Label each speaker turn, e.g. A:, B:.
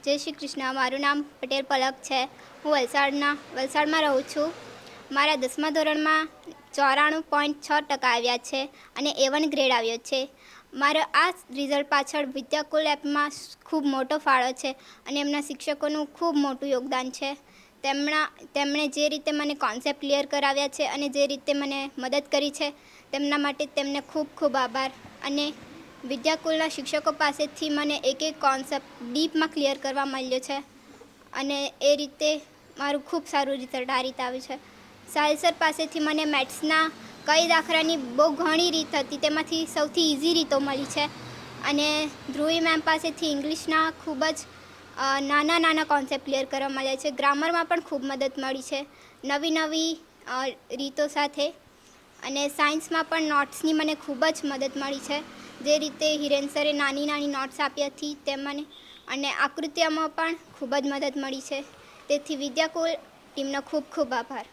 A: જય શ્રી કૃષ્ણ. મારું નામ પટેલ પલક છે. હું વલસાડમાં રહું છું. મારા 10મા ધોરણમાં 94.6% આવ્યા છે અને A1 ગ્રેડ આવ્યો છે. મારા આ રિઝલ્ટ પાછળ વિદ્યાકુલ એપમાં ખૂબ મોટો ફાળો છે અને એમના શિક્ષકોનું ખૂબ મોટું યોગદાન છે. તેમણે જે રીતે મને કોન્સેપ્ટ ક્લિયર કરાવ્યા છે અને જે રીતે મને મદદ કરી છે તેમના માટે તેમને ખૂબ ખૂબ આભાર. અને વિદ્યાકુલના શિક્ષકો પાસેથી મને એક કોન્સેપ્ટ ડીપમાં ક્લિયર કરવા મળ્યો છે અને એ રીતે મારું ખૂબ સારું રિઝલ્ટ આ રીતે આવ્યું છે. સાહિલ સર પાસેથી મને મેથ્સના કઈ દાખલાની બહુ ઘણી રીત હતી, તેમાંથી સૌથી ઇઝી રીતો મળી છે. અને ધ્રુવી મેમ પાસેથી ઇંગ્લિશના ખૂબ જ નાના કોન્સેપ્ટ ક્લિયર કરવા મળ્યા છે. ગ્રામરમાં પણ ખૂબ મદદ મળી છે નવી રીતો સાથે. અને સાયન્સમાં પણ નોટ્સની મને ખૂબ જ મદદ મળી છે. જે રીતે હિરેન સરે નાની નોટ્સ આપી હતી તે મને, અને આકૃતિઓમાં પણ ખૂબ જ મદદ મળી છે. તેથી વિદ્યાકુલ ટીમનો ખૂબ ખૂબ આભાર.